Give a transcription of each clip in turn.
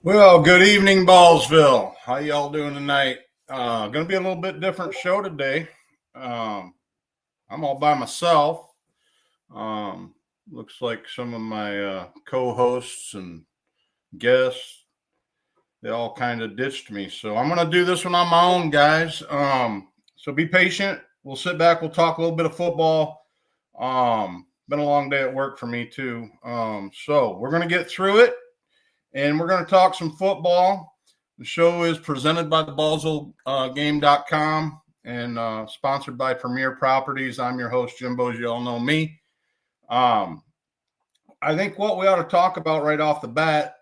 Well, good evening, Ballsville. How y'all doing tonight? Going to be a little bit different show today. Um, I'm all by myself. Um, Looks like some of my co-hosts and guests, they all kind of ditched me. So I'm going to do this one on my own, guys. So be patient. We'll sit back. We'll talk a little bit of football. Been a long day at work for me too. So we're going to get through it, and we're going to talk some football. The show is presented by the BALLSVILLE and sponsored by Premier Properties. I'm your host, Jimbo, as you all know me. Um, I think what we ought to talk about right off the bat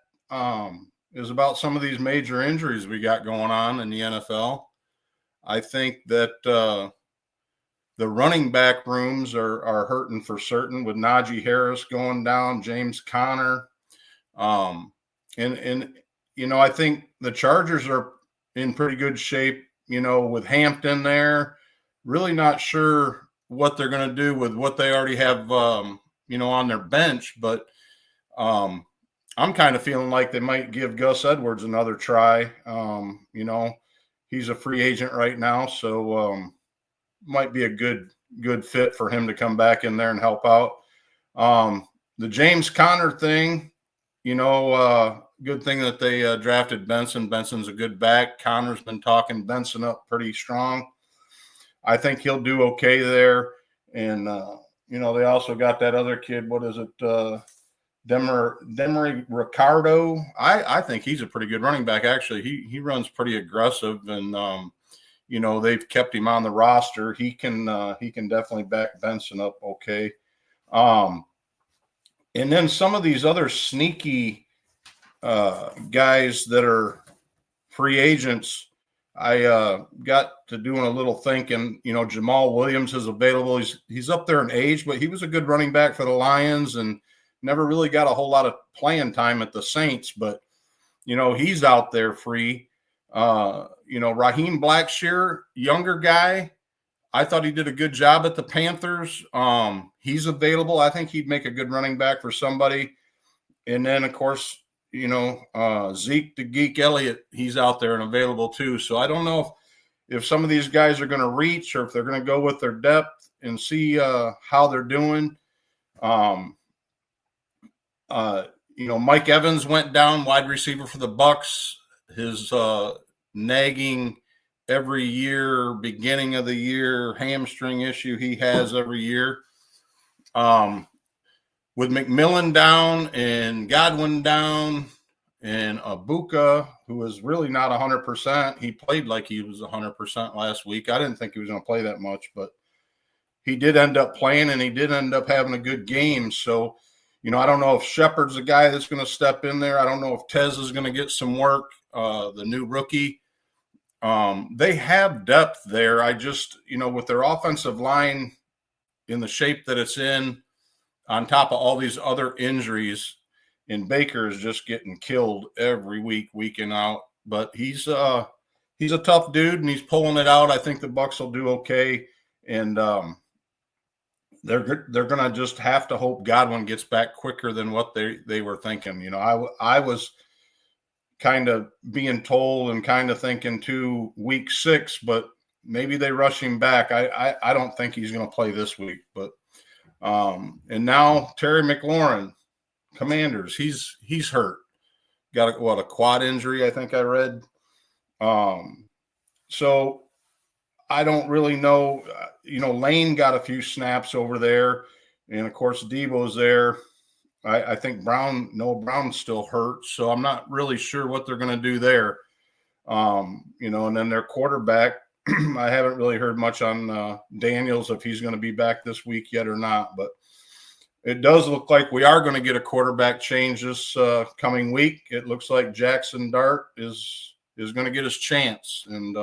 is about some of these major injuries we got going on in the NFL. I think that the running back rooms are hurting for certain, with Najee Harris going down, James Conner. And I think the Chargers are in pretty good shape, with Hampton there. Really not sure what they're going to do with what they already have, on their bench. But I'm kind of feeling like they might give Gus Edwards another try. He's a free agent right now, so might be a good fit for him to come back in there and help out. The James Conner thing, good thing that they drafted Benson. Benson's a good back. Connor's been talking Benson up pretty strong. I think he'll do okay there. And, they also got that other kid. What is it? Demery Ricardo. I think he's a pretty good running back. Actually, he runs pretty aggressive, and, they've kept him on the roster. He can definitely back Benson up okay. And then some of these other sneaky guys that are free agents, I got to doing a little thinking. Jamal Williams is available. He's up there in age, but he was a good running back for the Lions and never really got a whole lot of playing time at the Saints. But he's out there free. Raheem Blackshear, younger guy. I thought he did a good job at the Panthers. He's available. I think he'd make a good running back for somebody. And then, of course, Zeke the Geek Elliott, he's out there and available too. So I don't know if some of these guys are going to reach or if they're going to go with their depth and see how they're doing. Mike Evans went down, wide receiver for the Bucks. His nagging every year, beginning of the year, hamstring issue he has every year. With McMillan down and Godwin down and Abuka, who is really not 100%. He played like he was 100% last week. I didn't think he was going to play that much, but he did end up playing, and he did end up having a good game. So, I don't know if Shepard's the guy that's going to step in there. I don't know if Tez is going to get some work, the new rookie. They have depth there. I just, with their offensive line in the shape that it's in, on top of all these other injuries, and Baker is just getting killed every week in out. But he's a tough dude, and he's pulling it out. I think the Bucs will do okay, and they're going to just have to hope Godwin gets back quicker than what they were thinking. I was kind of being told and kind of thinking to week 6, but maybe they rush him back. I don't think he's going to play this week, but and now Terry McLaurin, Commanders, he's hurt. Got a quad injury, I think I read. So I don't really know. Lane got a few snaps over there, and of course Debo's there. I think Noah Brown's still hurt, so I'm not really sure what they're going to do there. And then their quarterback, I haven't really heard much on Daniels, if he's going to be back this week yet or not. But it does look like we are going to get a quarterback change this coming week. It looks like Jackson Dart is going to get his chance, and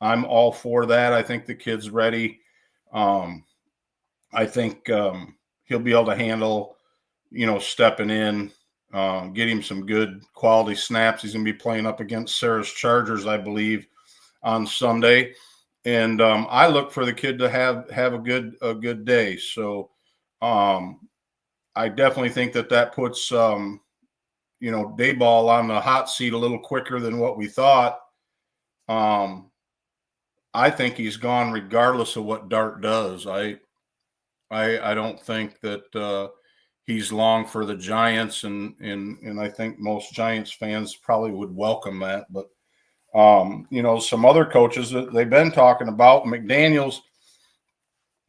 I'm all for that. I think the kid's ready. I think he'll be able to handle, stepping in, get him some good quality snaps. He's going to be playing up against Sarah's Chargers, I believe, on Sunday. And I look for the kid to have a good day. So I definitely think that puts Dayball on the hot seat a little quicker than what we thought. I think he's gone regardless of what Dart does. I don't think that he's long for the Giants, and I think most Giants fans probably would welcome that. But some other coaches that they've been talking about, McDaniels,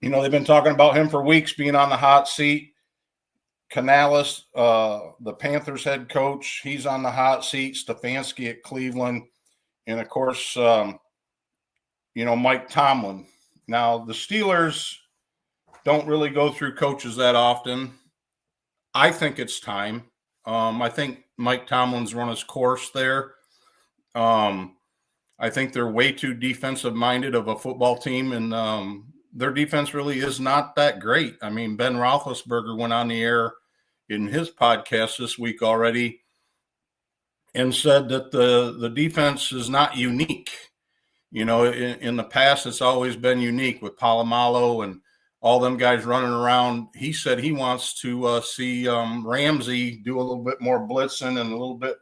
they've been talking about him for weeks being on the hot seat. Canales, the Panthers head coach, he's on the hot seat. Stefanski at Cleveland, and of course, Mike Tomlin. Now the Steelers don't really go through coaches that often. I think it's time. I think Mike Tomlin's run his course there. I think they're way too defensive-minded of a football team, and their defense really is not that great. I mean, Ben Roethlisberger went on the air in his podcast this week already and said that the defense is not unique. In the past, it's always been unique with Polamalu and all them guys running around. He said he wants to see Ramsey do a little bit more blitzing and a little bit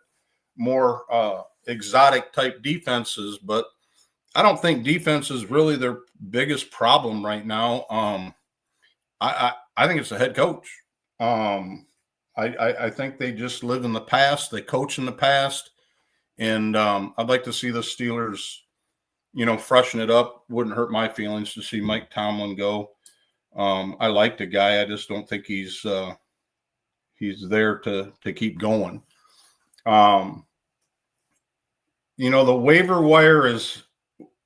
more exotic type defenses, but I don't think defense is really their biggest problem right now. I think it's the head coach. I think they just live in the past. They coach in the past, and I'd like to see the Steelers, freshen it up. Wouldn't hurt my feelings to see Mike Tomlin go. I like the guy. I just don't think he's there to keep going. The waiver wire is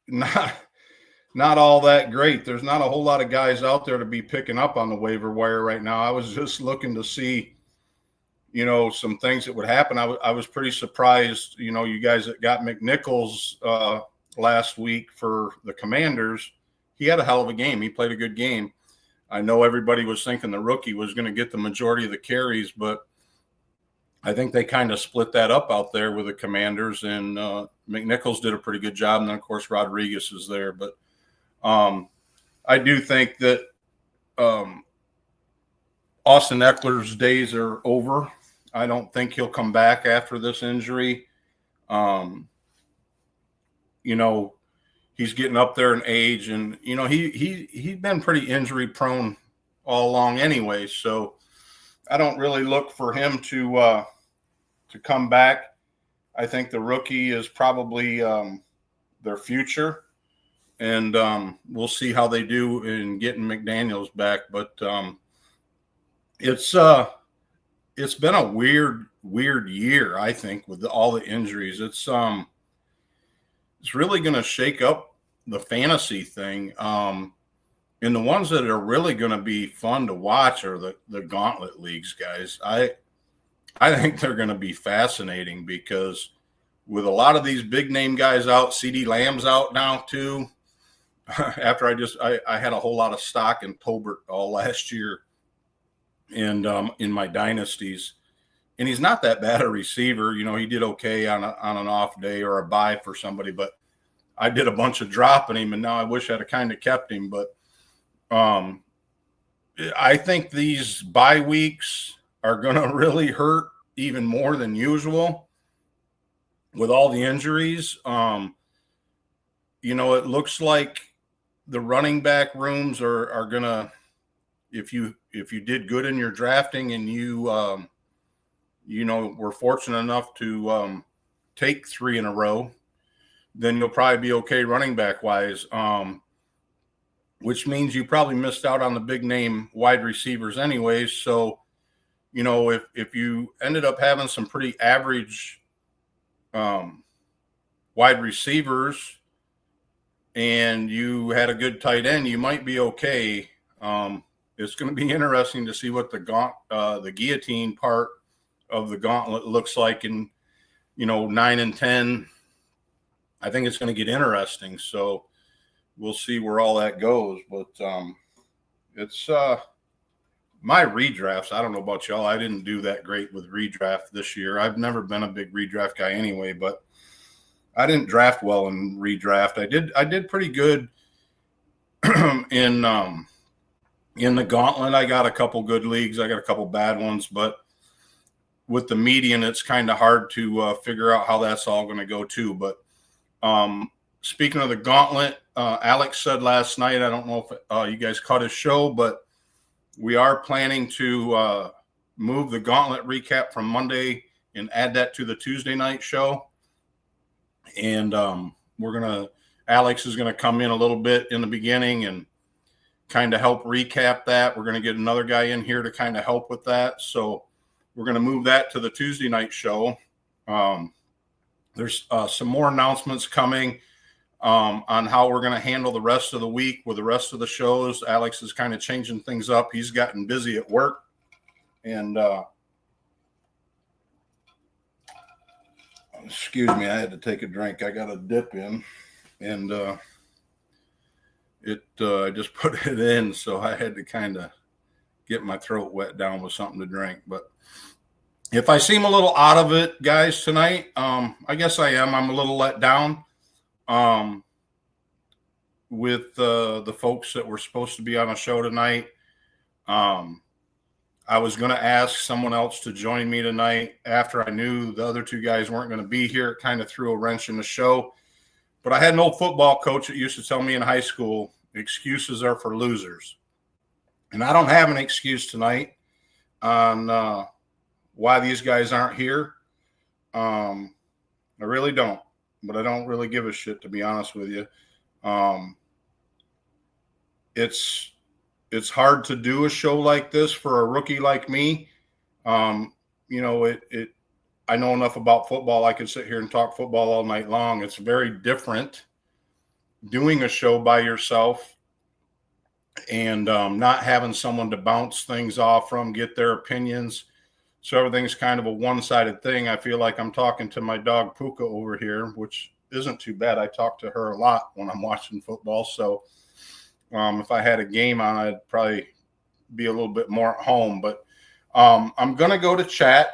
not all that great. There's not a whole lot of guys out there to be picking up on the waiver wire right now. I was just looking to see, some things that would happen. I was pretty surprised, you guys that got McNichols last week for the Commanders. He had a hell of a game. He played a good game. I know everybody was thinking the rookie was going to get the majority of the carries, but I think they kind of split that up out there with the Commanders, and McNichols did a pretty good job. And then, of course, Rodriguez is there. But I do think that Austin Eckler's days are over. I don't think he'll come back after this injury. He's getting up there in age, and he's been pretty injury prone all along anyway. So I don't really look for him to come back. I think the rookie is probably their future, and we'll see how they do in getting McDaniels back. But it's been a weird year, I think, with all the injuries. It's really going to shake up the fantasy thing. And the ones that are really going to be fun to watch are the gauntlet leagues, guys. I think they're going to be fascinating because with a lot of these big name guys out, CD Lamb's out now too. After I had a whole lot of stock in Tolbert all last year and in my dynasties. And he's not that bad a receiver. He did okay on an off day or a bye for somebody, but I did a bunch of dropping him, and now I wish I'd have kind of kept him. But I think these bye weeks are going to really hurt even more than usual with all the injuries. It looks like the running back rooms are going to, if you did good in your drafting and you were fortunate enough to take 3 in a row, then you'll probably be okay running back wise, which means you probably missed out on the big name wide receivers anyways. So, if you ended up having some pretty average wide receivers and you had a good tight end, you might be okay. It's going to be interesting to see what the guillotine part of the gauntlet looks like in, 9 and 10. I think it's going to get interesting. So we'll see where all that goes. But it's my redrafts. I don't know about y'all. I didn't do that great with redraft this year. I've never been a big redraft guy anyway, but I didn't draft well in redraft. I did pretty good in the gauntlet. I got a couple good leagues. I got a couple bad ones, but with the median, it's kind of hard to figure out how that's all going to go too. But speaking of the gauntlet, Alex said last night, I don't know if you guys caught his show, but we are planning to move the gauntlet recap from Monday and add that to the Tuesday night show. And Alex is going to come in a little bit in the beginning and kind of help recap that. We're going to get another guy in here to kind of help with that. So we're going to move that to the Tuesday night show. There's some more announcements coming on how we're going to handle the rest of the week with the rest of the shows. Alex is kind of changing things up. He's gotten busy at work. And excuse me, I had to take a drink. I got a dip in. And I just put it in, so I had to kind of get my throat wet down with something to drink. But if I seem a little out of it, guys, tonight, I guess I am. I'm a little let down with the folks that were supposed to be on a show tonight. I was going to ask someone else to join me tonight after I knew the other two guys weren't going to be here. It kind of threw a wrench in the show. But I had an old football coach that used to tell me in high school, excuses are for losers. And I don't have an excuse tonight on why these guys aren't here. I really don't. But I don't really give a shit, to be honest with you. It's hard to do a show like this for a rookie like me. I know enough about football. I could sit here and talk football all night long. It's very different doing a show by yourself and not having someone to bounce things off from, get their opinions. So everything's kind of a one-sided thing. I feel like I'm talking to my dog Puka over here, which isn't too bad. I talk to her a lot when I'm watching football. So if I had a game on, I'd probably be a little bit more at home. But I'm going to go to chat.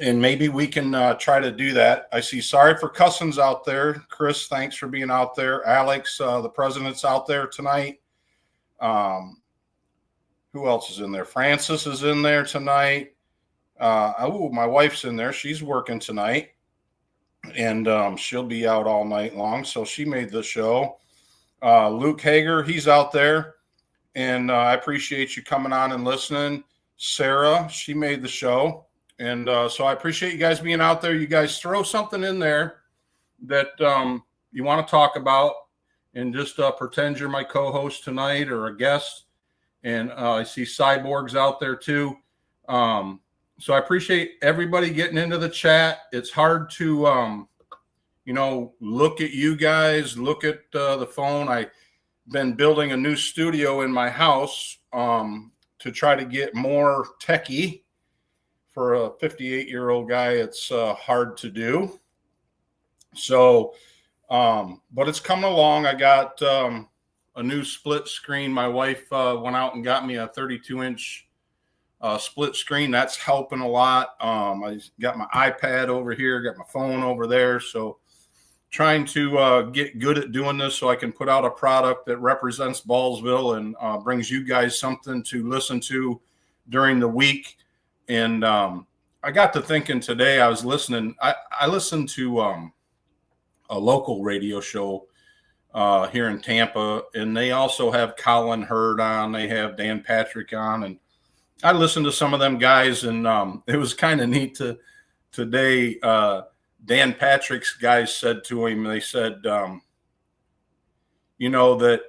And maybe we can try to do that. I see Sorry for Cussins out there. Chris, thanks for being out there. Alex, the president's out there tonight. Who else is in there? Francis is in there tonight. My wife's in there. She's working tonight. And she'll be out all night long. So she made the show. Luke Hager, he's out there. And I appreciate you coming on and listening. Sarah, she made the show. And so I appreciate you guys being out there. You guys throw something in there that you want to talk about and just pretend you're my co-host tonight or a guest. And I see Cyborg's out there too. So I appreciate everybody getting into the chat. It's hard to, look at you guys, look at the phone. I've been building a new studio in my house to try to get more techie. For a 58-year-old guy, it's hard to do. So, but it's coming along. I got a new split screen. My wife went out and got me a 32-inch split screen. That's helping a lot. I got my iPad over here, got my phone over there. So trying to get good at doing this so I can put out a product that represents Ballsville and brings you guys something to listen to during the week. And I got to thinking today, I was listening. I listened to a local radio show here in Tampa, and they also have Colin Hurd on. They have Dan Patrick on. And I listened to some of them guys, and it was kind of neat today. Dan Patrick's guys said to him, they said, that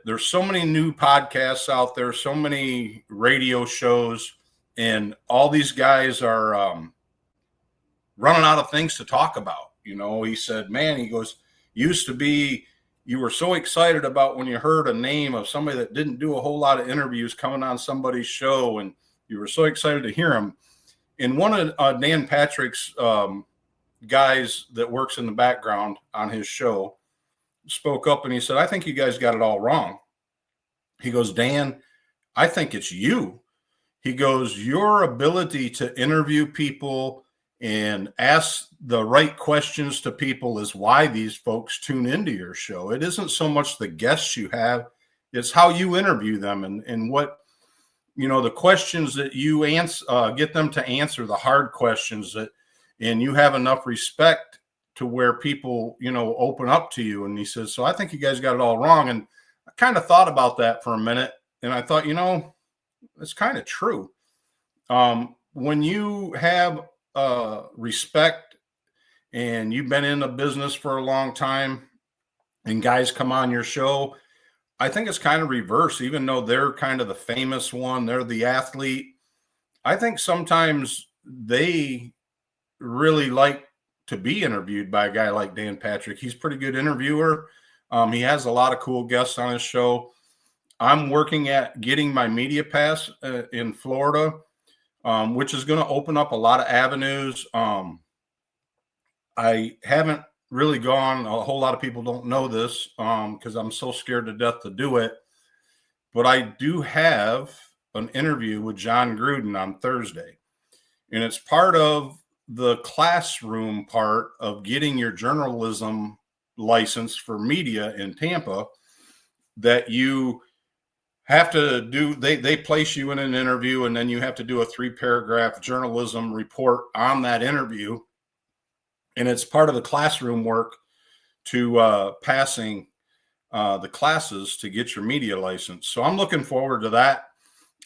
there's so many new podcasts out there, so many radio shows, and all these guys are running out of things to talk about. He said, man, he goes, used to be, you were so excited about when you heard a name of somebody that didn't do a whole lot of interviews coming on somebody's show, and you were so excited to hear him. And one of Dan Patrick's guys that works in the background on his show spoke up, and he said, I think you guys got it all wrong. He goes, Dan, I think it's you. He goes, your ability to interview people and ask the right questions to people is why these folks tune into your show. It isn't so much the guests you have, it's how you interview them and what the questions that you answer, get them to answer the hard questions and you have enough respect to where people, open up to you. And he says, so I think you guys got it all wrong. And I kind of thought about that for a minute. And I thought, it's kind of true. When you have respect and you've been in the business for a long time and guys come on your show, I think it's kind of reverse. Even though they're kind of the famous one, they're the athlete, I think sometimes they really like to be interviewed by a guy like Dan Patrick. He's a pretty good interviewer. He has a lot of cool guests on his show. I'm working at getting my media pass in Florida, which is going to open up a lot of avenues. I haven't really gone. A whole lot of people don't know this because I'm so scared to death to do it. But I do have an interview with John Gruden on Thursday. And it's part of the classroom part of getting your journalism license for media in Tampa, that you have to do. They place you in an interview, and then you have to do a 3-paragraph journalism report on that interview. And it's part of the classroom work to passing the classes to get your media license. So I'm looking forward to that.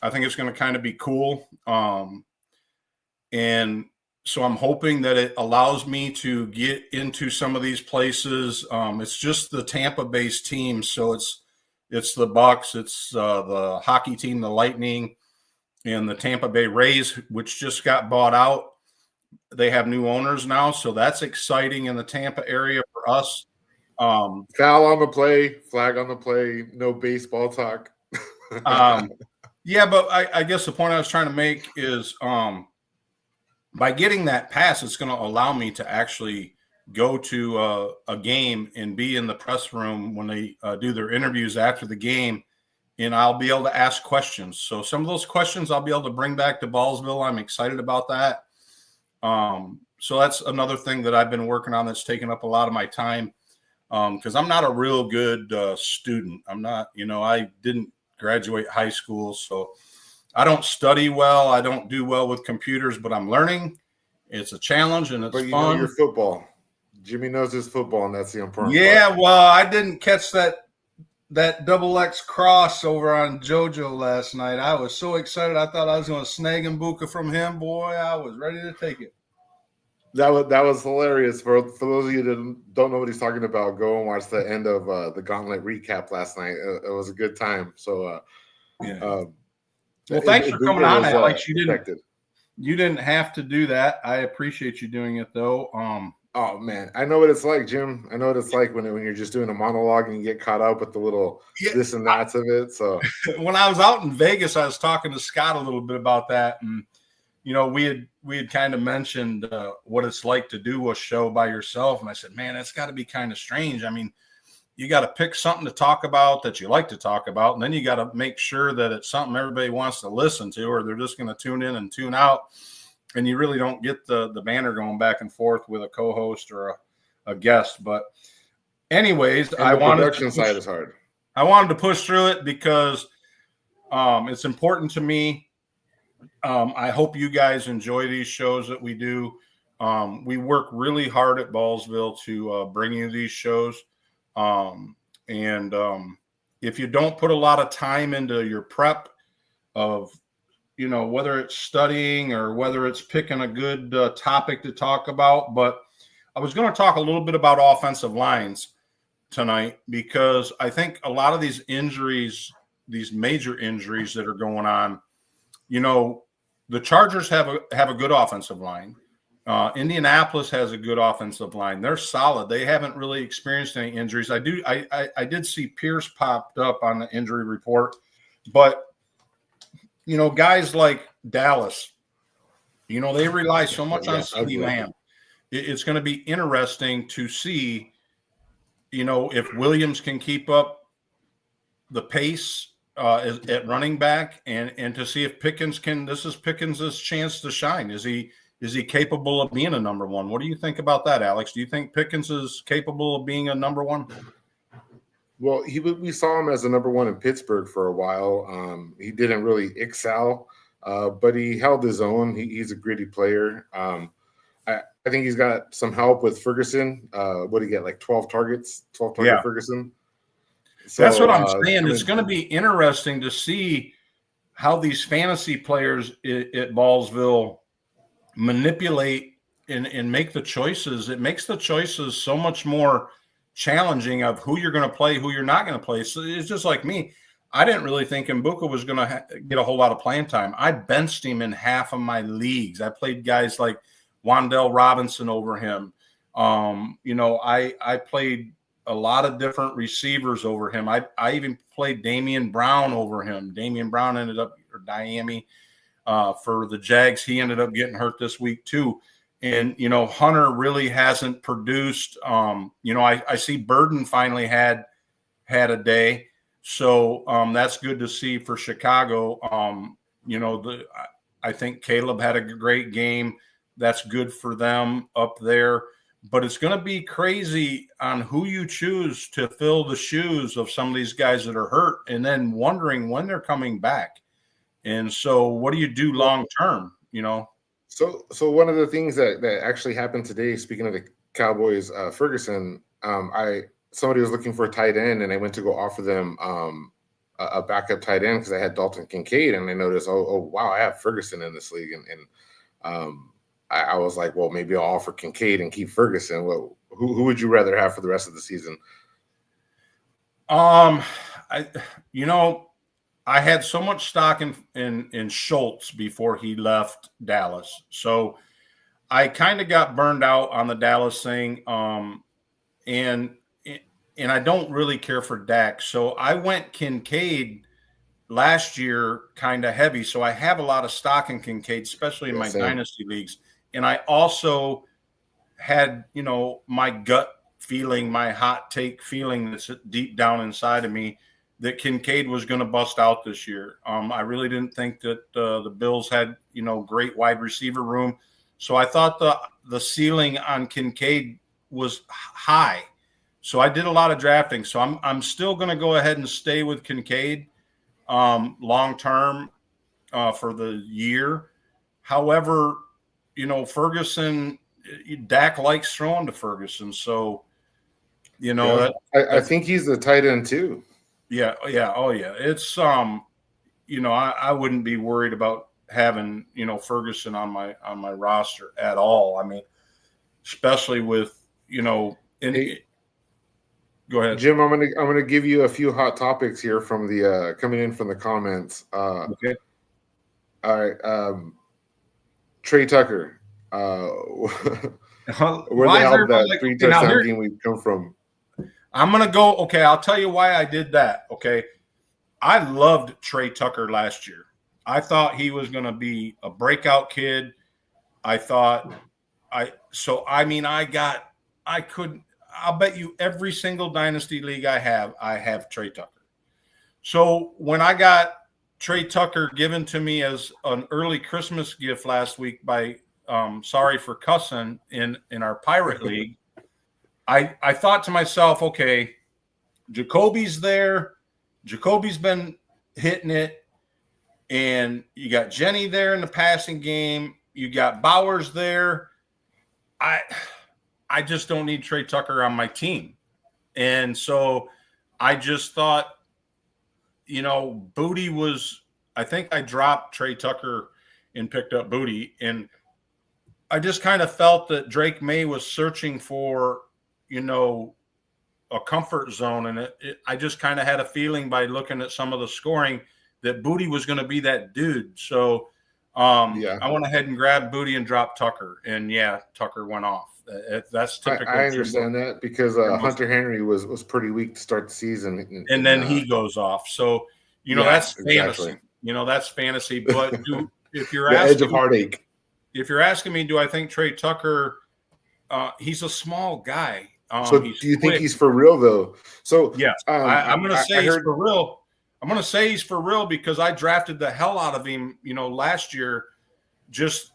I think it's going to kind of be cool. And so I'm hoping that it allows me to get into some of these places. It's just the Tampa-based team. So it's the Bucks, it's the hockey team, the Lightning, and the Tampa Bay Rays, which just got bought out. They have new owners now, so that's exciting in the Tampa area for us. Foul on the play, flag on the play, no baseball talk. Yeah, but I guess the point I was trying to make is by getting that pass, it's going to allow me to actually go to a game and be in the press room when they do their interviews after the game, and I'll be able to ask questions. So some of those questions I'll be able to bring back to Ballsville. I'm excited about that. So that's another thing that I've been working on that's taken up a lot of my time because I'm not a real good student. I'm not, I didn't graduate high school, so I don't study well. I don't do well with computers, but I'm learning. It's a challenge and it's fun. But your football. Jimmy knows his football, and that's the important part. Well, I didn't catch that XX cross over on JoJo last night. I was so excited. I thought I was going to snag Mbuka from him. Boy, I was ready to take it. That was hilarious. For those of you that don't know what he's talking about, go and watch the end of the Gauntlet recap last night. It was a good time. So, well, thanks for coming on, Alex. You didn't have to do that. I appreciate you doing it, though. Oh, man. I know what it's like, Jim. I know what it's like when you're just doing a monologue and you get caught up with the little this and that's of it. So when I was out in Vegas, I was talking to Scott a little bit about that. And, we had kind of mentioned what it's like to do a show by yourself. And I said, man, that's got to be kind of strange. I mean, you got to pick something to talk about that you like to talk about. And then you got to make sure that it's something everybody wants to listen to, or they're just going to tune in and tune out. And you really don't get the banner going back and forth with a co-host or a guest. But anyways, production side is hard. I wanted to push through it because it's important to me. I hope you guys enjoy these shows that we do. We work really hard at Ballsville to bring you these shows. And if you don't put a lot of time into your prep of, whether it's studying or whether it's picking a good topic to talk about. But I was going to talk a little bit about offensive lines tonight because I think a lot of these injuries, these major injuries that are going on, the Chargers have a good offensive line. Indianapolis has a good offensive line. They're solid. They haven't really experienced any injuries. I did see Pierce popped up on the injury report, but guys like Dallas, they rely so much on CeeDee Lamb. It's going to be interesting to see, if Williams can keep up the pace at running back and to see if Pickens can. This is Pickens' chance to shine. Is he capable of being a number one? What do you think about that, Alex? Do you think Pickens is capable of being a number one? Well, we saw him as the number one in Pittsburgh for a while. He didn't really excel, but he held his own. He's a gritty player. I think he's got some help with Ferguson. What did he get? Like 12 targets, 12 target Yeah. Ferguson. That's So what I'm saying. It's going to be interesting to see how these fantasy players at Ballsville manipulate and make the choices. It makes the choices so much more challenging of who you're going to play, who you're not going to play. So it's just like me. I didn't really think Mbuka was going to get a whole lot of playing time. I benched him in half of my leagues. I played guys like Wandell Robinson over him. I played a lot of different receivers over him. I even played Damian Brown over him. Damian Brown ended up, or Diami, for the Jags. He ended up getting hurt this week too. And, Hunter really hasn't produced. I see Burden finally had a day. So that's good to see for Chicago. I think Caleb had a great game. That's good for them up there. But it's going to be crazy on who you choose to fill the shoes of some of these guys that are hurt and then wondering when they're coming back. And so what do you do long term, So one of the things that actually happened today, speaking of the Cowboys, Ferguson, somebody was looking for a tight end, and I went to go offer them a backup tight end because I had Dalton Kincaid, and I noticed, oh wow, I have Ferguson in this league, and I was like, well, maybe I'll offer Kincaid and keep Ferguson. Well, who would you rather have for the rest of the season? I had so much stock in Schultz before he left Dallas. So I kind of got burned out on the Dallas thing. And I don't really care for Dak. So I went Kincaid last year kind of heavy. So I have a lot of stock in Kincaid, especially in my dynasty leagues. And I also had, my gut feeling, my hot take feeling that's deep down inside of me that Kincaid was going to bust out this year. I really didn't think that the Bills had, great wide receiver room. So I thought the ceiling on Kincaid was high. So I did a lot of drafting. So I'm still going to go ahead and stay with Kincaid long term for the year. However, Ferguson, Dak likes throwing to Ferguson. So, I think he's the tight end too. Yeah. Oh yeah. It's I wouldn't be worried about having, Ferguson on my roster at all. I mean, especially with, go ahead, Jim. I'm gonna give you a few hot topics here from the coming in from the comments. Okay. All right. Trey Tucker. Where the hell did that 3-touchdown game we come from? I'm going to go. Okay. I'll tell you why I did that. Okay. I loved Trey Tucker last year. I thought he was going to be a breakout kid. I'll bet you every single dynasty league I have Trey Tucker. So when I got Trey Tucker given to me as an early Christmas gift last week by Sorry for Cussing in our Pirate League, I thought to myself, okay, Jacoby's there. Jacoby's been hitting it. And you got Jenny there in the passing game. You got Bowers there. I just don't need Trey Tucker on my team. And so I just thought, Booty was – I think I dropped Trey Tucker and picked up Booty. And I just kind of felt that Drake May was searching for – a comfort zone. And I just kind of had a feeling by looking at some of the scoring that Booty was going to be that dude. So I went ahead and grabbed Booty and dropped Tucker. And Tucker went off. That's typical. I understand that because Hunter Henry was pretty weak to start the season. And then he goes off. So, that's fantasy. Exactly. That's fantasy. But if you're the asking, edge of heartache. If you're asking me, do I think Trey Tucker, he's a small guy. So do you think he's for real though? So yeah, I'm going to say he's for real. I'm going to say he's for real because I drafted the hell out of him, last year, just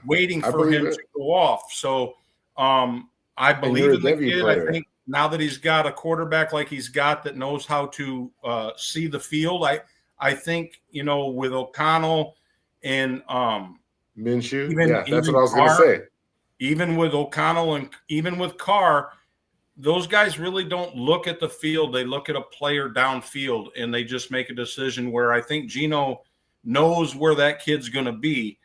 waiting for him to go off. So I believe in the kid. now that he's got a quarterback like he's got that knows how to see the field, I think, with O'Connell and Minshew. even Yeah, that's what I was going to Carr, say. even with O'Connell and even with Carr, those guys really don't look at the field. They look at a player downfield and they just make a decision, where I think Geno knows where that kid's going to be.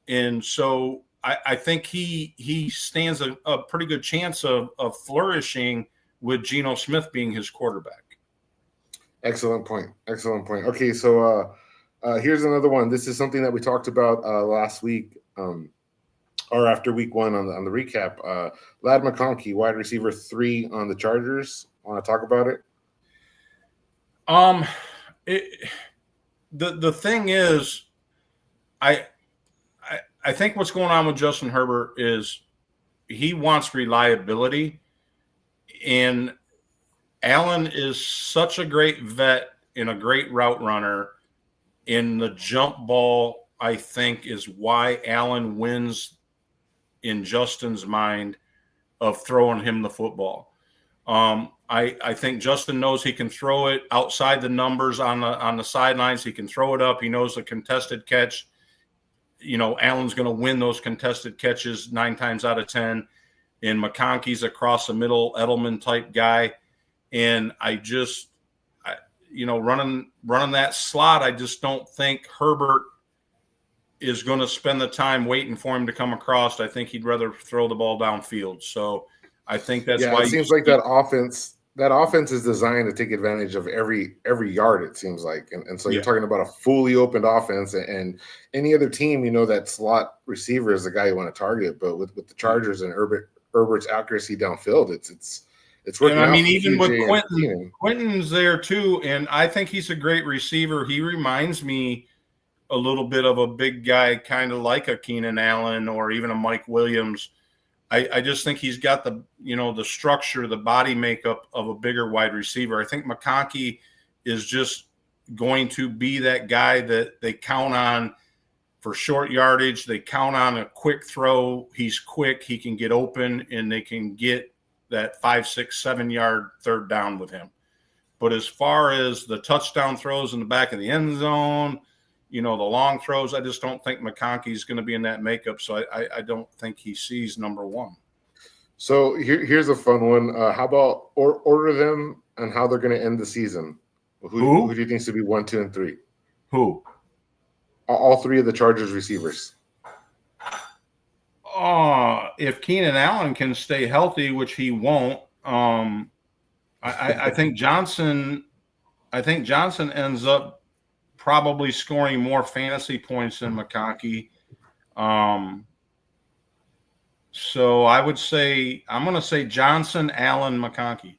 And so I think he stands a pretty good chance of flourishing with Geno Smith being his quarterback. Excellent point. Excellent point. Okay, so here's another one. This is something that we talked about last week, or after week one on the recap. Ladd McConkey, wide receiver 3 on the Chargers. Want to talk about it? The thing is, I think what's going on with Justin Herbert is he wants reliability, and Allen is such a great vet and a great route runner. In the jump ball, I think, is why Allen wins in Justin's mind of throwing him the football. I think Justin knows he can throw it outside the numbers on the sidelines. He can throw it up. He knows the contested catch. Allen's going to win those contested catches 9 times out of 10. And McConkey's across the middle, Edelman type guy. And running that slot, I just don't think Herbert is going to spend the time waiting for him to come across. I think he'd rather throw the ball downfield. So I think that's why it seems like that offense is designed to take advantage of every yard, it seems like. And so you're talking about a fully opened offense, and any other team, that slot receiver is the guy you want to target. But with the Chargers and Herbert's accuracy downfield, it's working out. Even with Quentin's there too, and I think he's a great receiver. He reminds me a little bit of a big guy, kind of like a Keenan Allen or even a Mike Williams. I just think he's got the structure, the body makeup of a bigger wide receiver. I think McConkey is just going to be that guy that they count on for short yardage. They count on a quick throw. He's quick. He can get open, and they can get that 5, 6, 7-yard third down with him. But as far as the touchdown throws in the back of the end zone, the long throws, I just don't think McConkey's going to be in that makeup. So I don't think he sees number 1. So here's a fun one. How about order them and how they're going to end the season? Who do you think should be 1, 2, and 3? Who? All 3 of the Chargers receivers. If Keenan Allen can stay healthy, which he won't, I think Johnson ends up probably scoring more fantasy points than McConkey. So I'm going to say Johnson, Allen, McConkey.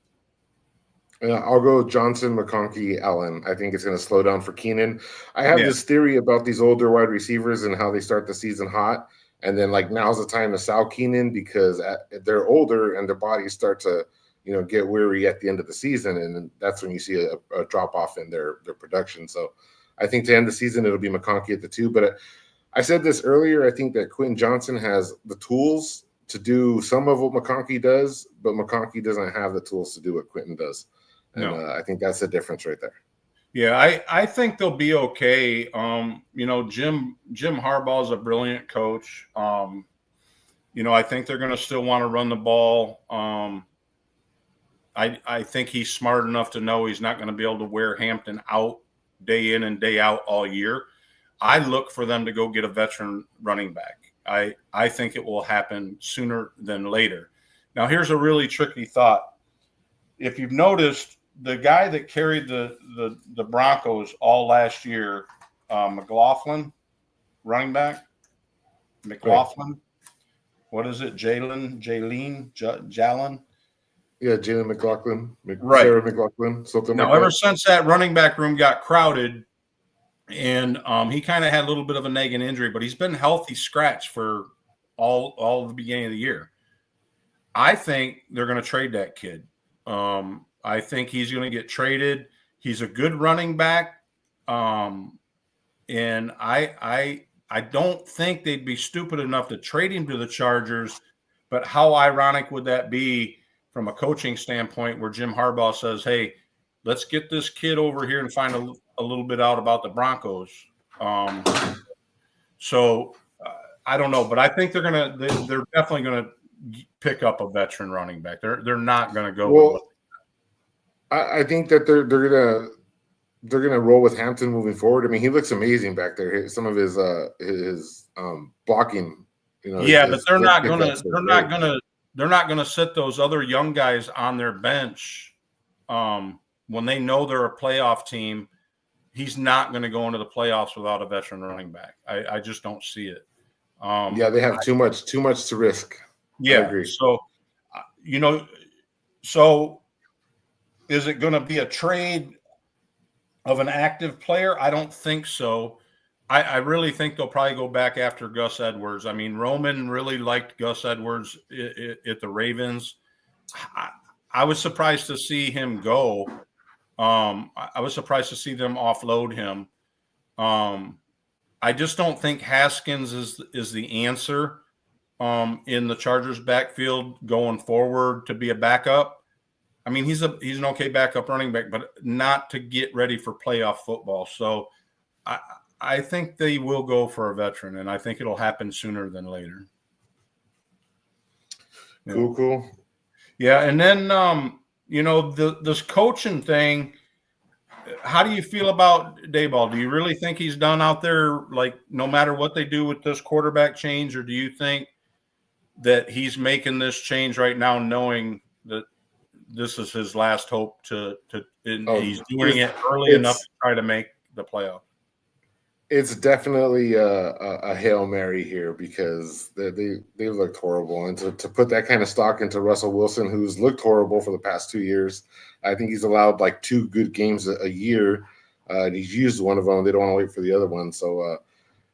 I'll go Johnson, McConkey, Allen. I think it's going to slow down for Keenan. I have this theory about these older wide receivers and how they start the season hot. And then now's the time to sell Keenan because they're older and their bodies start to, get weary at the end of the season. And that's when you see a drop off in their production. So I think to end the season, it'll be McConkey at the 2. But I said this earlier. I think that Quentin Johnson has the tools to do some of what McConkey does, but McConkey doesn't have the tools to do what Quentin does. And I think that's the difference right there. Yeah, I think they'll be okay. Jim Harbaugh's a brilliant coach. I think they're going to still want to run the ball. I think he's smart enough to know he's not going to be able to wear Hampton out day in and day out all year. I look for them to go get a veteran running back. I think it will happen sooner than later. Now, here's a really tricky thought. If you've noticed, the guy that carried the Broncos all last year, McLaughlin, running back, McLaughlin. What is it? Jalen? Yeah, Jalen McLaughlin. Right. Jared McLaughlin. Something now, like ever that. since that running back room got crowded, and he kind of had a little bit of a nagging injury, but he's been healthy scratch for all of the beginning of the year. I think they're going to trade that kid. I think he's going to get traded. He's a good running back. And I don't think they'd be stupid enough to trade him to the Chargers, but how ironic would that be from a coaching standpoint where Jim Harbaugh says, hey, let's get this kid over here and find a little bit out about the Broncos. So I don't know, but I think they're definitely gonna pick up a veteran running back. They're not gonna go. Well, I think that they're gonna roll with Hampton moving forward. I mean, he looks amazing back there. Some of his blocking, Yeah, but they're not gonna sit those other young guys on their bench when they know they're a playoff team. He's not going to go into the playoffs without a veteran running back. I just don't see it. Yeah, they have too much to risk. Yeah, I agree. So, so is it going to be a trade of an active player? I don't think so. I really think they'll probably go back after Gus Edwards. I mean, Roman really liked Gus Edwards at the Ravens. I was surprised to see him go. I was surprised to see them offload him. I just don't think Haskins is the answer in the Chargers backfield going forward to be a backup. I mean, he's an okay backup running back, but not to get ready for playoff football. So I think they will go for a veteran, and I think it'll happen sooner than later. Cool. Yeah, and then this coaching thing. How do you feel about Daboll? Do you really think he's done out there? Like, no matter what they do with this quarterback change, or do you think that he's making this change right now, knowing that this is his last hope he's doing it early enough to try to make the playoff? It's definitely a Hail Mary here because they looked horrible. And to put that kind of stock into Russell Wilson, who's looked horrible for the past 2 years, I think he's allowed like 2 good games a year. And he's used one of them. They don't want to wait for the other one. So,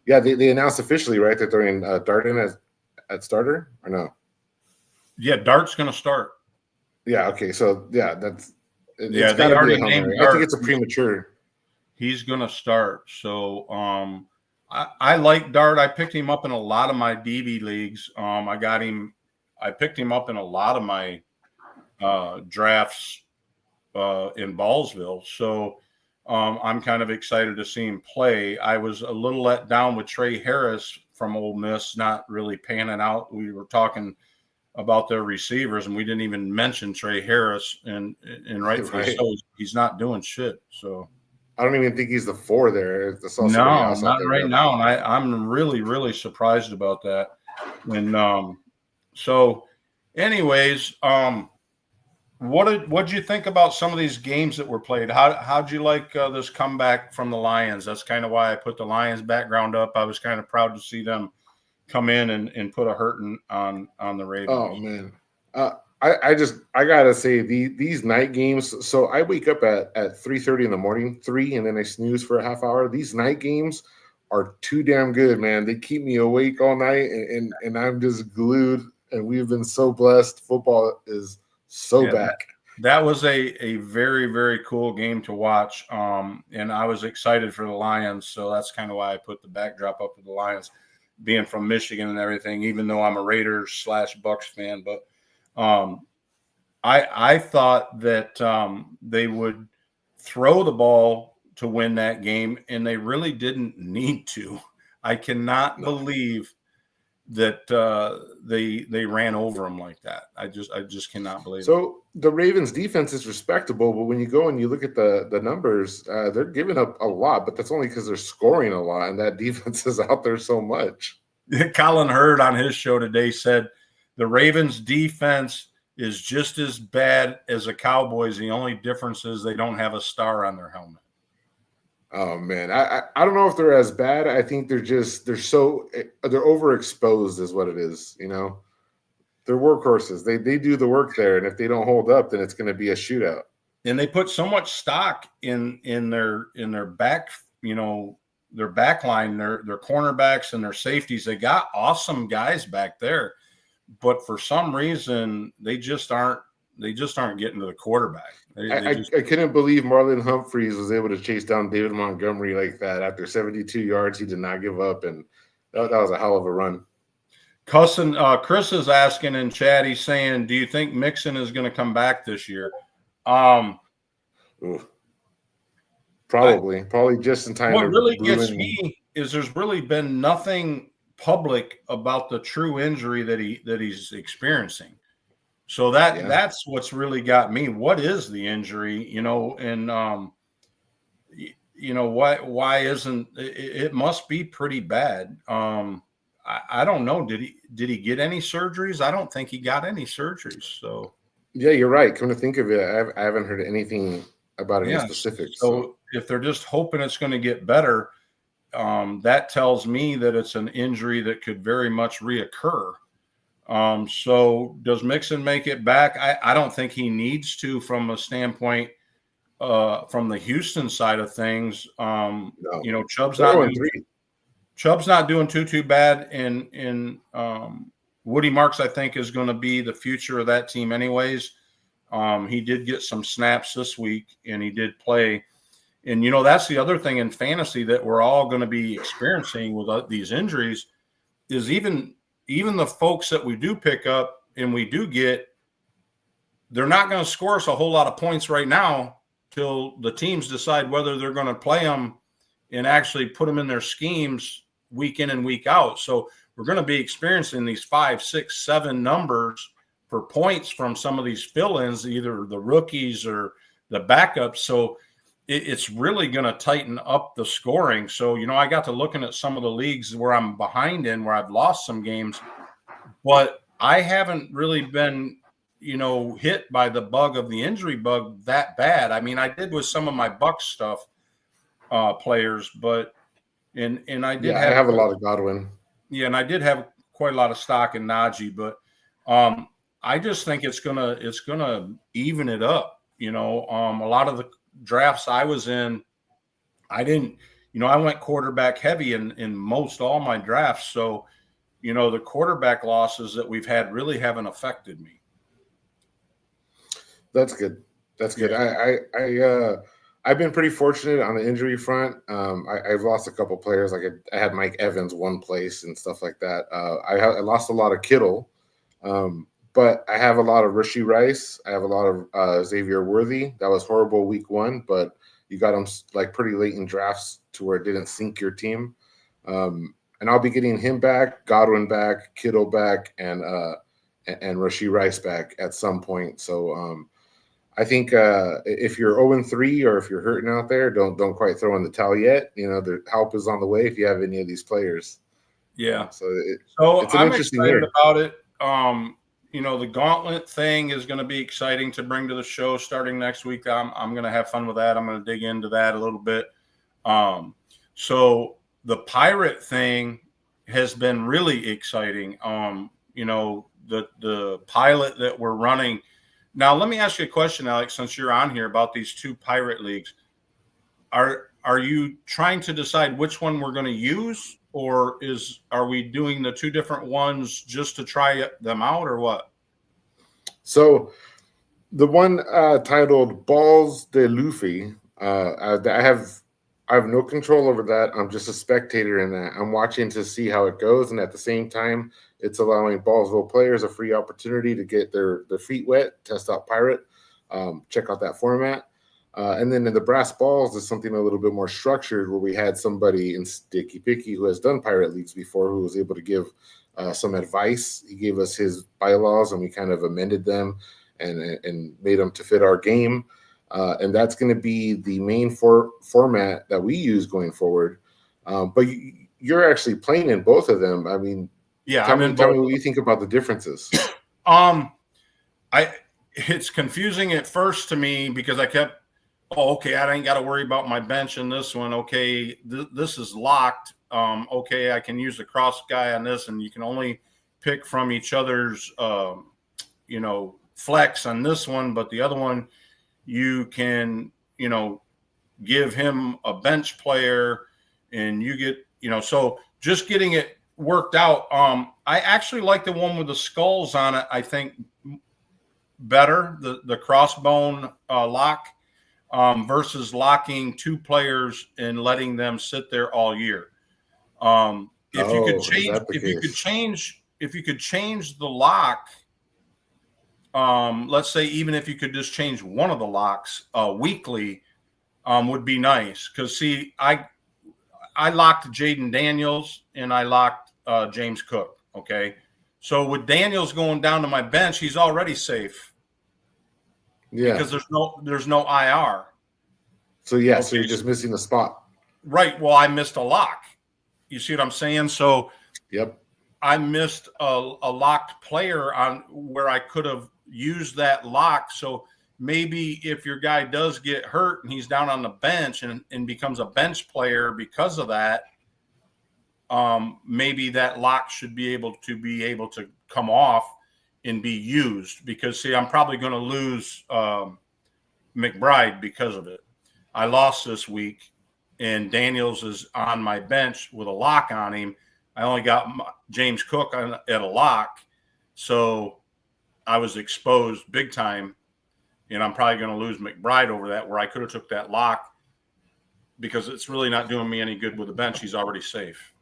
they announced officially, right, that they're in Darden at starter or no? Yeah, Dart's going to start. Yeah, okay. So, yeah, they already named Dart. I think it's a premature. He's going to start. So I like Dart. I picked him up in a lot of my DB leagues. I picked him up in a lot of my drafts in Ballsville. So I'm kind of excited to see him play. I was a little let down with Trey Harris from Ole Miss, not really panning out. We were talking about their receivers, and we didn't even mention Trey Harris, and rightfully so. He's not doing shit. So I don't even think he's the 4 there. No, not right now. And I'm really, really surprised about that. And so anyways, what'd you think about some of these games that were played? How'd you like this comeback from the Lions? That's kind of why I put the Lions background up. I was kind of proud to see them come in and put a hurting on the Ravens. Oh man. I gotta say these night games. So I wake up at 3:30 in the morning, 3, and then I snooze for a half hour. These night games are too damn good, man. They keep me awake all night, and I'm just glued. And we've been so blessed. Football is so back. That was a very, very cool game to watch. And I was excited for the Lions, so that's kind of why I put the backdrop up to the Lions, being from Michigan and everything. Even though I'm a Raiders / Bucks fan, but. I thought that they would throw the ball to win that game, and they really didn't need to. I cannot believe that they ran over them like that. I just cannot believe it. So the Ravens defense is respectable, but when you go and you look at the numbers, they're giving up a lot, but that's only because they're scoring a lot, and that defense is out there so much. Colin Hurd on his show today said the Ravens defense is just as bad as the Cowboys. The only difference is they don't have a star on their helmet. Oh man, I don't know if they're as bad. I think they're overexposed is what it is. They're workhorses. They do the work there, and if they don't hold up, then it's going to be a shootout. And they put so much stock in their back, their back line, their cornerbacks and their safeties. They got awesome guys back there. But for some reason, they just aren't getting to the quarterback. I couldn't believe Marlon Humphreys was able to chase down David Montgomery like that. After 72 yards, he did not give up, and that was a hell of a run. Chris is asking in chat, he's saying, do you think Mixon is going to come back this year? Probably just in time. What really gets me is there's really been nothing public about the true injury that he's experiencing. So that's what's really got me. What is the injury? And why isn't it must be pretty bad. I don't know. Did he get any surgeries? I don't think he got any surgeries. So yeah, you're right. Come to think of it, I haven't heard anything about any specifics. So if they're just hoping it's going to get better, that tells me that it's an injury that could very much reoccur. So does Mixon make it back? I don't think he needs to from a standpoint from the Houston side of things. No. Chubb's not doing too bad, and Woody Marks, I think, is going to be the future of that team anyways. He did get some snaps this week, and he did play. And, that's the other thing in fantasy that we're all going to be experiencing with these injuries is even the folks that we do pick up and we do get, they're not going to score us a whole lot of points right now till the teams decide whether they're going to play them and actually put them in their schemes week in and week out. So we're going to be experiencing these 5, 6, 7 numbers for points from some of these fill-ins, either the rookies or the backups. So it's really going to tighten up the scoring. So, I got to looking at some of the leagues where I'm behind in, where I've lost some games, but I haven't really been, hit by the bug of the injury bug that bad. I mean, I did with some of my Bucks stuff players, but and I did I have a lot of Godwin. Yeah, and I did have quite a lot of stock in Najee, but I just think it's gonna even it up. A lot of the drafts I was in, I didn't, I went quarterback heavy in most all my drafts. So, the quarterback losses that we've had really haven't affected me. That's good. That's good. Yeah. I've been pretty fortunate on the injury front. I've lost a couple players. Like I had Mike Evans one place and stuff like that. I lost a lot of Kittle, but I have a lot of Rashee Rice. I have a lot of Xavier Worthy. That was horrible week 1, but you got him like pretty late in drafts to where it didn't sink your team. And I'll be getting him back, Godwin back, Kittle back, and Rashee Rice back at some point. So I think if you're 0-3 or if you're hurting out there, don't quite throw in the towel yet. The help is on the way if you have any of these players. Yeah. So it's an interesting excited year. About it. The gauntlet thing is going to be exciting to bring to the show starting next week. I'm going to have fun with that. I'm going to dig into that a little bit. So the pirate thing has been really exciting. The pilot that we're running. Now, let me ask you a question, Alex, since you're on here about these 2 pirate leagues. Are you trying to decide which one we're going to use, or are we doing the 2 different ones just to try them out, or what? So the one titled Balls de Luffy, I have no control over that. I'm just a spectator in that. I'm watching to see how it goes, and at the same time, it's allowing Ballsville players a free opportunity to get their feet wet, test out Pirate, check out that format. And then in the Brass Balls is something a little bit more structured, where we had somebody in Sticky Picky who has done Pirate Leagues before, who was able to give some advice. He gave us his bylaws, and we kind of amended them and made them to fit our game. And that's going to be the main format that we use going forward. But you're actually playing in both of them. I mean, yeah. Tell me what you think about the differences. It's confusing at first to me because I kept, okay, I ain't got to worry about my bench in this one. Okay, this is locked. Okay, I can use the cross guy on this, and you can only pick from each other's, flex on this one, but the other one, you can, give him a bench player, and you get, so just getting it worked out. I actually like the one with the skulls on it, I think, better, the crossbone lock, versus locking 2 players and letting them sit there all year. If you could change change the lock, let's say even if you could just change one of the locks weekly, would be nice. Because see, I locked Jaden Daniels and I locked James Cook. Okay, so with Daniels going down to my bench, he's already safe. Yeah, because there's no IR. So yeah, so you're just missing the spot. Right. Well, I missed a lock. You see what I'm saying? So Yep. I missed a locked player on where I could have used that lock. So maybe if your guy does get hurt and he's down on the bench and becomes a bench player because of that, maybe that lock should be able to come off and be used. Because see, I'm probably going to lose McBride because of it. I lost this week, and Daniels is on my bench with a lock on him. I only got James Cook at a lock, so I was exposed big time, and I'm probably going to lose McBride over that, where I could have took that lock, because it's really not doing me any good with the bench. He's already safe.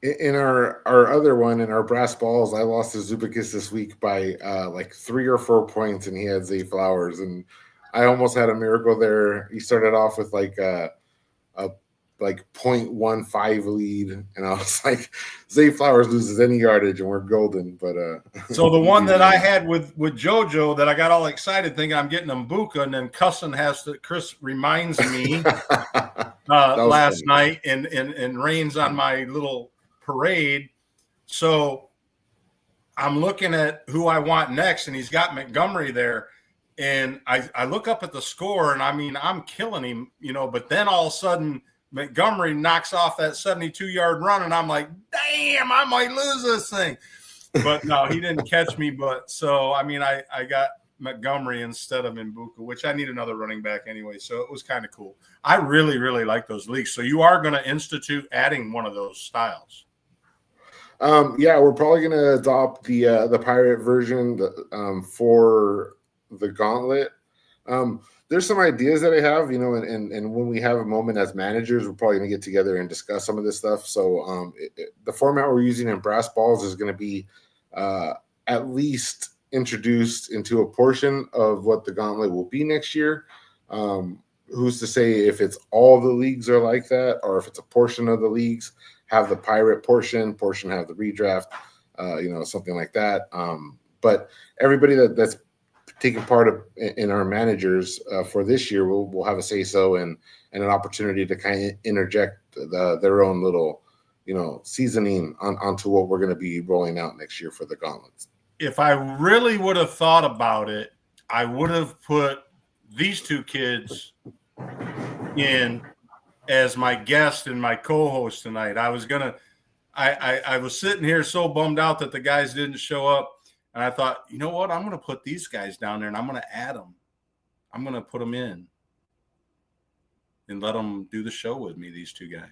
In our other one, in our brass balls, I lost to Zubikis this week by like 3 or 4 points, and he had Zay Flowers, and I almost had a miracle there. He started off with like a like 0.15 lead, and I was like, Zay Flowers loses any yardage and we're golden. But so the one that I had with JoJo that I got all excited thinking I'm getting Mbuka, and then Chris reminds me last night and rains on my little parade. So I'm looking at who I want next, and he's got Montgomery there. And I look up at the score, and I mean, I'm killing him, but then all of a sudden Montgomery knocks off that 72-yard run, and I'm like, damn, I might lose this thing. But no, he didn't catch me. But so, I mean, I got Montgomery instead of Mbuka, which I need another running back anyway. So it was kind of cool. I really, really like those leagues. So you are going to institute adding one of those styles. Yeah, we're probably going to adopt the pirate version for the gauntlet. There's some ideas that I have, and when we have a moment as managers, we're probably going to get together and discuss some of this stuff. So the format we're using in brass balls is going to be at least introduced into a portion of what the gauntlet will be next year. Who's to say if it's all the leagues are like that, or if it's a portion of the leagues have the pirate portion have the redraft, something like that. But everybody that's taking part in our managers for this year will have a say-so and an opportunity to kind of interject their own little, seasoning onto what we're going to be rolling out next year for the gauntlets. If I really would have thought about it, I would have put these two kids in as my guest and my co-host tonight. I was sitting here so bummed out that the guys didn't show up. And I thought, you know what? I'm going to put these guys down there, and I'm going to add them. I'm going to put them in and let them do the show with me, these two guys.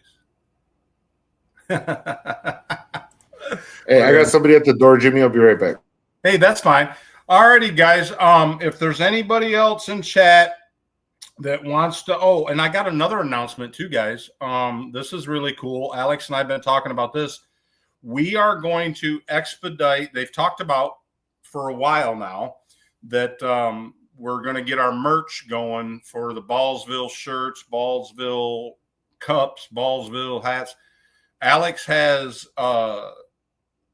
Hey, I got somebody at the door, Jimmy. I'll be right back. Hey, that's fine. All righty, guys. If there's anybody else in chat that wants to – and I got another announcement too, guys. This is really cool. Alex and I have been talking about this. We are going to expedite – they've talked about for a while now that we're going to get our merch going for the Ballsville shirts, Ballsville cups, Ballsville hats. Alex has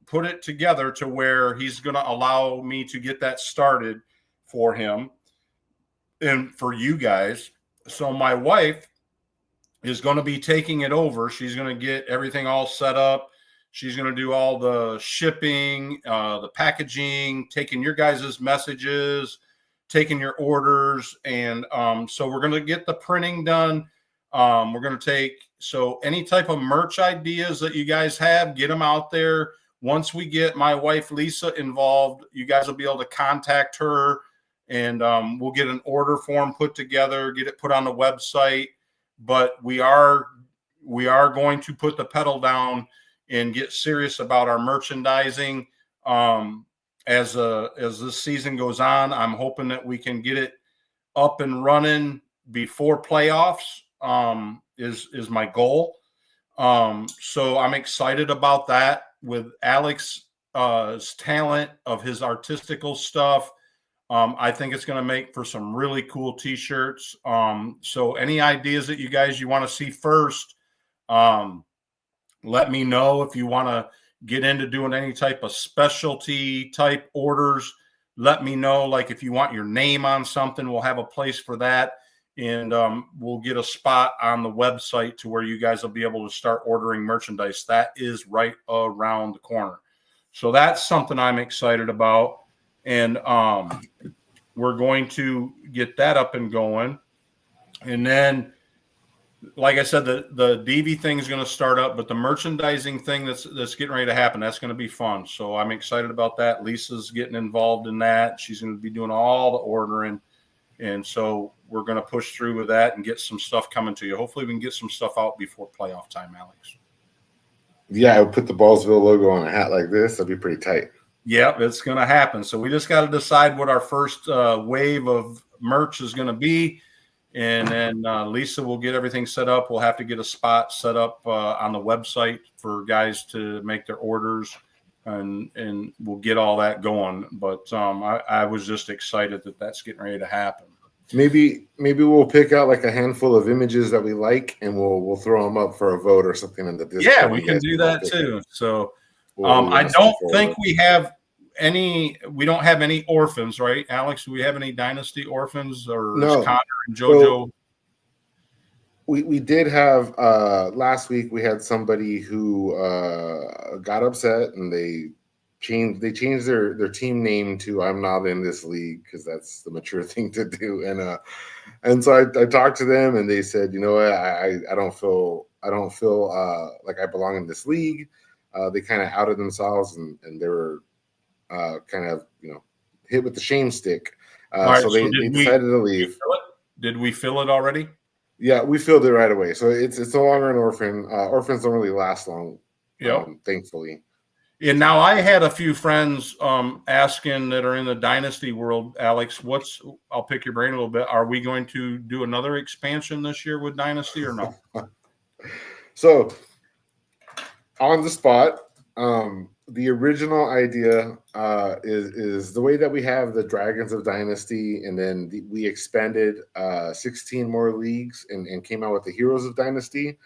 put it together to where he's going to allow me to get that started for him and for you guys. So my wife is going to be taking it over. She's going to get everything all set up. She's going to do all the shipping, the packaging, taking your guys' messages, taking your orders. And so we're going to get the printing done. We're going to so any type of merch ideas that you guys have, get them out there. Once we get my wife, Lisa, involved, you guys will be able to contact her, and we'll get an order form put together, get it put on the website. But we are going to put the pedal down and get serious about our merchandising as this season goes on. I'm hoping that we can get it up and running before playoffs is my goal. So I'm excited about that with Alex his talent, of his artistical stuff. I think it's going to make for some really cool t-shirts. So any ideas that you want to see first, let me know. If you want to get into doing any type of specialty type orders, let me know. Like if you want your name on something, we'll have a place for that. And we'll get a spot on the website to where you guys will be able to start ordering merchandise. That is right around the corner. So that's something I'm excited about. And we're going to get that up and going. And then, like I said, the DV thing is going to start up, but the merchandising thing that's getting ready to happen, that's going to be fun. So I'm excited about that. Lisa's getting involved in that. She's going to be doing all the ordering. And so we're going to push through with that and get some stuff coming to you. Hopefully we can get some stuff out before playoff time, Alex. Yeah, I would put the Ballsville logo on a hat like this. That'd be pretty tight. Yep, it's going to happen. So we just got to decide what our first wave of merch is going to be. And then Lisa will get everything set up. We'll have to get a spot set up on the website for guys to make their orders, and we'll get all that going. But I was just excited that that's getting ready to happen. Maybe we'll pick out like a handful of images that we like, and we'll throw them up for a vote or something in the Discord. Yeah, we can do that too. So I don't think we have any. We don't have any orphans, right, Alex? Do we have any Dynasty orphans, or no? Connor and JoJo? We did have last week. We had somebody who got upset, and they changed their team name to "I'm not in this league" because that's the mature thing to do. And so I talked to them, and they said, you know what, I don't feel like I belong in this league. They kind of outed themselves, and they were kind of hit with the shame stick. So they decided to leave. Did we fill it already? Yeah, we filled it right away. So it's no longer an orphan. Orphans don't really last long, thankfully. And now I had a few friends asking that are in the Dynasty world, Alex, I'll pick your brain a little bit. Are we going to do another expansion this year with Dynasty or no? So on the spot, the original idea is the way that we have the Dragons of Dynasty, and then we expanded 16 more leagues and came out with the Heroes of Dynasty.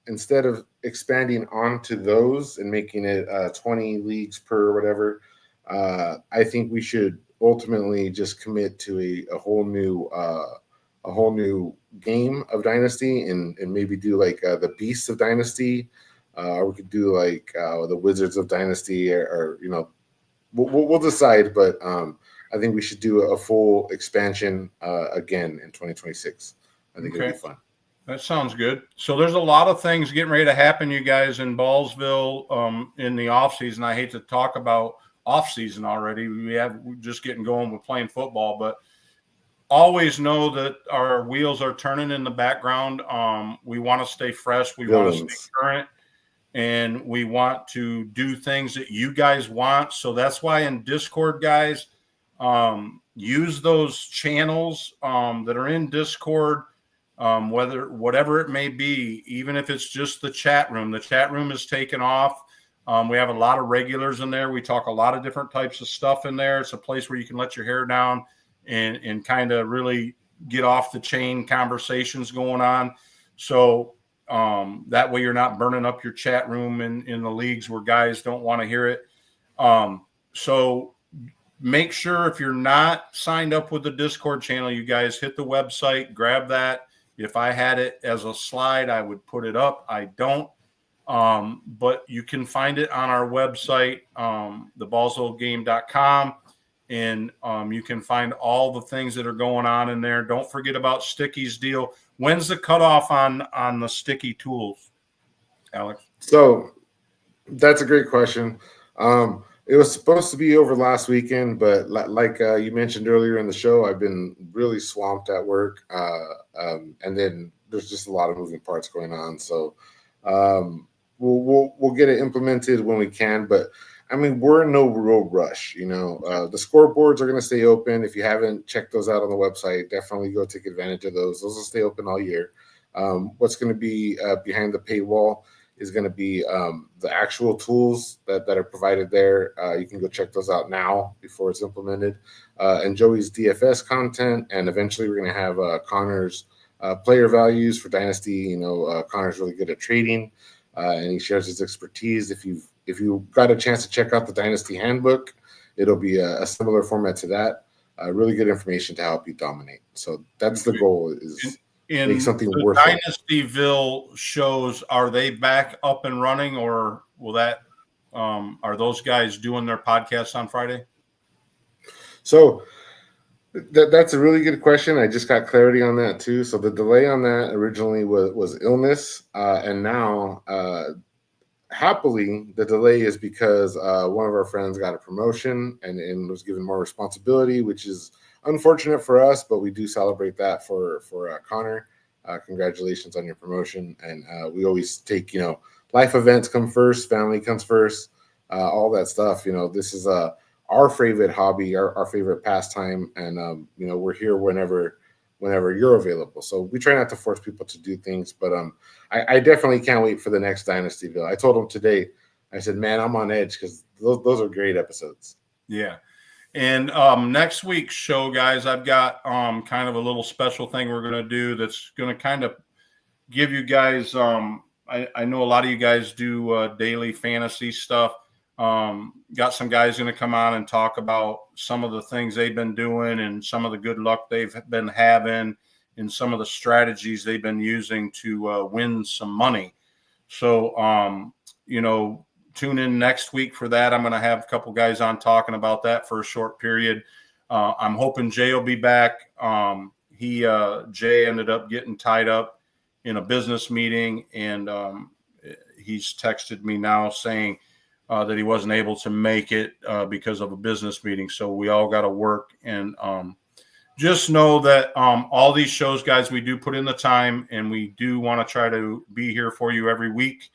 Instead of expanding onto those and making it 20 leagues per whatever, I think we should ultimately just commit to a whole new game of Dynasty, and maybe do like the Beasts of Dynasty, or we could do like the Wizards of Dynasty, or we'll decide. But I think we should do a full expansion again in 2026. I think it'll be fun. That sounds good. So there's a lot of things getting ready to happen, you guys, in Ballsville in the offseason. I hate to talk about offseason already. We're just getting going with playing football, but always know that our wheels are turning in the background. We want to stay fresh. We want to stay current, and we want to do things that you guys want. So that's why in Discord, guys, use those channels that are in Discord. Whatever it may be, even if it's just the chat room is taken off. We have a lot of regulars in there. We talk a lot of different types of stuff in there. It's a place where you can let your hair down and kind of really get off the chain conversations going on. So that way you're not burning up your chat room in the leagues where guys don't want to hear it. So make sure, if you're not signed up with the Discord channel, you guys hit the website, grab that. If I had it as a slide, I would put it up. I don't. But you can find it on our website, theballsvillegame.com, and you can find all the things that are going on in there. Don't forget about Sticky's deal. When's the cutoff on the Sticky tools, Alex? So that's a great question. It was supposed to be over last weekend, but like you mentioned earlier in the show, I've been really swamped at work, and then there's just a lot of moving parts going on. So we'll get it implemented when we can. But I mean, we're in no real rush. The scoreboards are going to stay open. If you haven't checked those out on the website, definitely go take advantage of those. Those will stay open all year. What's going to be behind the paywall is going to be the actual tools that are provided there. You can go check those out now before it's implemented. And Joey's DFS content, and eventually we're going to have Connor's player values for Dynasty. Connor's really good at trading, and he shares his expertise. If you got a chance to check out the Dynasty Handbook, it'll be a similar format to that. Really good information to help you dominate. So that's the goal, is make something the worth Dynastyville shows, are they back up and running, or will that are those guys doing their podcasts on Friday? So that's a really good question. I just got clarity on that too. So the delay on that originally was illness, and now happily the delay is because one of our friends got a promotion and was given more responsibility, which is unfortunate for us, but we do celebrate that for Connor. Congratulations on your promotion. And we always take, life events come first, family comes first, all that stuff. This is our favorite hobby, our favorite pastime, and we're here whenever you're available. So we try not to force people to do things, but I definitely can't wait for the next Dynastyville. I told him today, I said, man, I'm on edge because those are great episodes. Yeah. And next week's show, guys, I've got kind of a little special thing we're going to do that's going to kind of give you guys, I know a lot of you guys do daily fantasy stuff. Got some guys going to come on and talk about some of the things they've been doing and some of the good luck they've been having and some of the strategies they've been using to win some money. So, tune in next week for that. I'm going to have a couple guys on talking about that for a short period. I'm hoping Jay will be back. Jay ended up getting tied up in a business meeting, and he's texted me now saying that he wasn't able to make it because of a business meeting. So we all got to work, and just know that all these shows, guys, we do put in the time, and we do want to try to be here for you every week.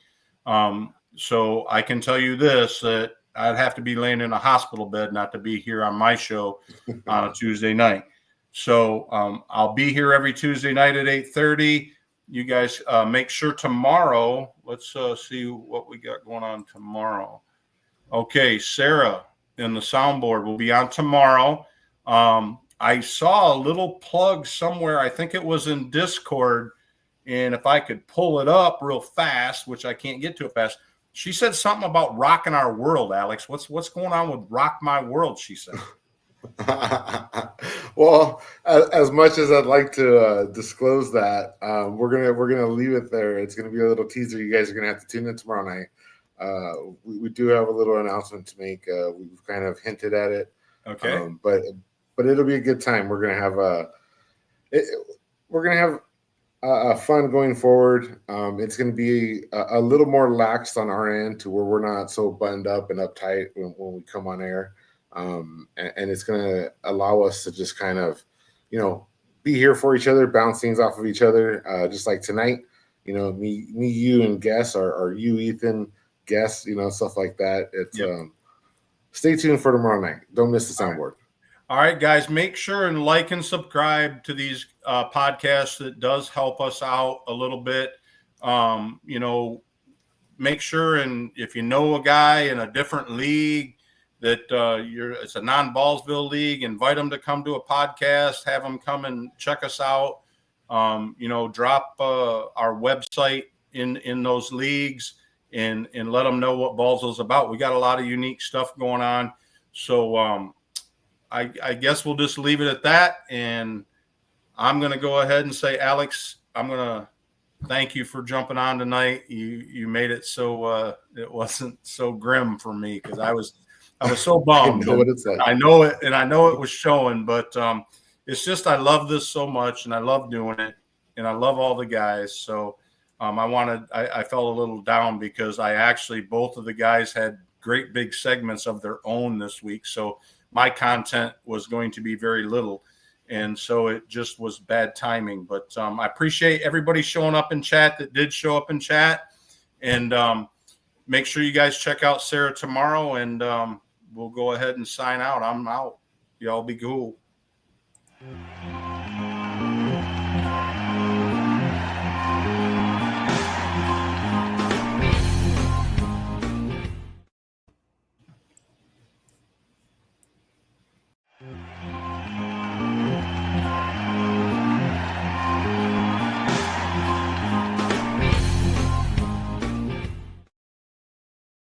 So I can tell you this, that I'd have to be laying in a hospital bed not to be here on my show on a Tuesday night. So I'll be here every Tuesday night at 8:30. You guys make sure tomorrow, let's see what we got going on tomorrow. Okay, Sarah in the soundboard will be on tomorrow. I saw a little plug somewhere. I think it was in Discord. And if I could pull it up real fast, which I can't get to it fast, she said something about rocking our world, Alex. What's going on with Rock My World, she said. Well, as much as I'd like to disclose that, we're gonna leave it there. It's gonna be a little teaser. You guys are gonna have to tune in tomorrow night. We do have a little announcement to make. We've kind of hinted at it. Okay. But it'll be a good time. We're gonna have fun going forward. It's going to be a little more laxed on our end to where we're not so buttoned up and uptight when we come on air. And it's going to allow us to just kind of, be here for each other, bounce things off of each other. Just like tonight, me, you, and guests, or you, Ethan, guests, stuff like that. It's stay tuned for tomorrow night. Don't miss the soundboard. All right, guys, make sure and like and subscribe to these podcasts. It does help us out a little bit. Make sure, and if you know a guy in a different league that it's a non-Ballsville league, invite them to come to a podcast, have them come and check us out. Drop our website in those leagues and let them know what Ballsville's about. We got a lot of unique stuff going on. So, I guess we'll just leave it at that. And I'm going to go ahead and say, Alex, I'm going to thank you for jumping on tonight. You made it so it wasn't so grim for me, because I was so bummed. I know it, and I know it was showing, but it's just I love this so much, and I love doing it, and I love all the guys. So I felt a little down because both of the guys had great big segments of their own this week. So my content was going to be very little. And so it just was bad timing. But I appreciate everybody showing up in chat that did show up in chat. And make sure you guys check out Sarah tomorrow. And we'll go ahead and sign out. I'm out. Y'all be cool.